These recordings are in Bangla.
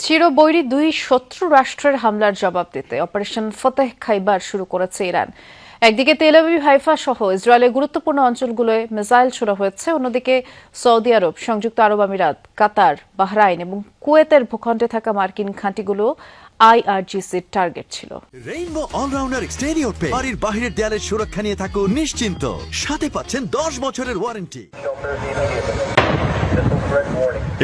চিরবৈরী দুই শত্রু রাষ্ট্রের হামলার জবাব দিতে অপারেশন ফতেহ খাইবার শুরু করেছে ইরান। একদিকে তেল আবিব, হাইফা সহ ইসরায়েলের গুরুত্বপূর্ণ অঞ্চলগুলোয় মিসাইল ছোড়া হয়েছে, অন্যদিকে সৌদি আরব, সংযুক্ত আরব আমিরাত, কাতার, বাহরাইন এবং কুয়েতের ভূখণ্ডে থাকা মার্কিন ঘাঁটিগুলো আইআরজিসির টার্গেট ছিল। রেইনবো অলরাউন্ডার এক্সটেরিয়র পে বাড়ির বাহিরের দেয়ালের সুরক্ষা নিয়ে থাকুন নিশ্চিন্ত। সাথে পাচ্ছেন 10 বছরের ওয়ারেন্টি।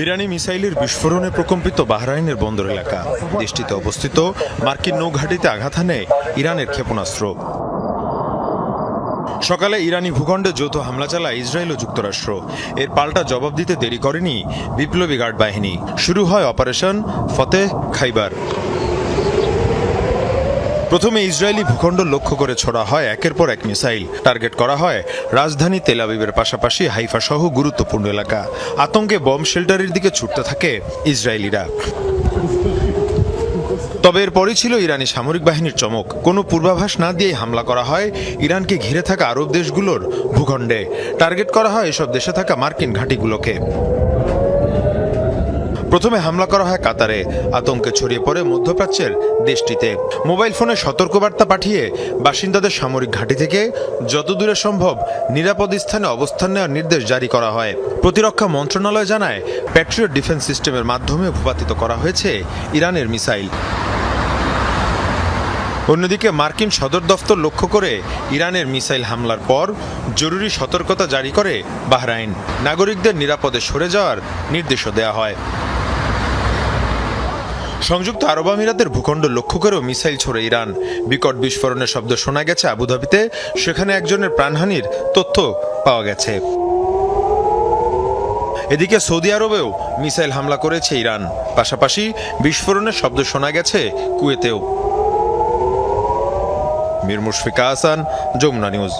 ইরানি মিসাইলের বিস্ফোরণে প্রকম্পিত বাহরাইনের বন্দর এলাকা। দেশটিতে অবস্থিত মার্কিন নৌঘাঁটিতে আঘাত হানে ইরানের ক্ষেপণাস্ত্র। সকালে ইরানি ভূখণ্ডে যৌথ হামলা চালায় ইসরায়েল ও যুক্তরাষ্ট্র। এর পাল্টা জবাব দিতে দেরি করেনি বিপ্লবী গার্ড বাহিনী। শুরু হয় অপারেশন ফতেহ খাইবার। প্রথমে ইসরায়েলি ভূখণ্ড লক্ষ্য করে ছোড়া হয় একের পর এক মিসাইল। টার্গেট করা হয় রাজধানী তেল আবিবের পাশাপাশি হাইফা সহ গুরুত্বপূর্ণ এলাকা। আতঙ্কে বম্ব শেল্টারের দিকে ছুটতে থাকে ইসরায়েলিরা। তবে এরপরই ছিল ইরানি সামরিক বাহিনীর চমক। কোনো পূর্বাভাস না দিয়েই হামলা করা হয় ইরানকে ঘিরে থাকা আরব দেশগুলোর ভূখণ্ডে। টার্গেট করা হয় এসব দেশে থাকা মার্কিন ঘাঁটিগুলোকে। প্রথমে হামলা করা হয় কাতারে। আতঙ্কে ছড়িয়ে পড়ে মধ্যপ্রাচ্যের দেশটিতে। মোবাইল ফোনে সতর্কবার্তা পাঠিয়ে বাসিন্দাদের সামরিক ঘাঁটি থেকে যত দূরে সম্ভব নিরাপদ স্থানে অবস্থান নেওয়ার নির্দেশ জারি করা হয়। প্রতিরক্ষা মন্ত্রণালয় জানায়, প্যাট্রিয়ট ডিফেন্স সিস্টেমের মাধ্যমে ভূপাতিত করা হয়েছে ইরানের মিসাইল। অন্যদিকে মার্কিন সদর দফতর লক্ষ্য করে ইরানের মিসাইল হামলার পর জরুরি সতর্কতা জারি করে বাহরাইন। নাগরিকদের নিরাপদে সরে যাওয়ার নির্দেশও দেওয়া হয়। সংযুক্ত আরব আমিরাতের ভূখণ্ড লক্ষ্য করেও মিসাইল ছোড়ে ইরান। বিকট বিস্ফোরণের শব্দ শোনা গেছে আবুধাবিতে। সেখানে একজনের প্রাণহানির তথ্য পাওয়া গেছে। এদিকে সৌদি আরবেও মিসাইল হামলা করেছে ইরান। পাশাপাশি বিস্ফোরণের শব্দ শোনা গেছে কুয়েতেও। মীর মুশফিকা হাসান, যমুনা নিউজ।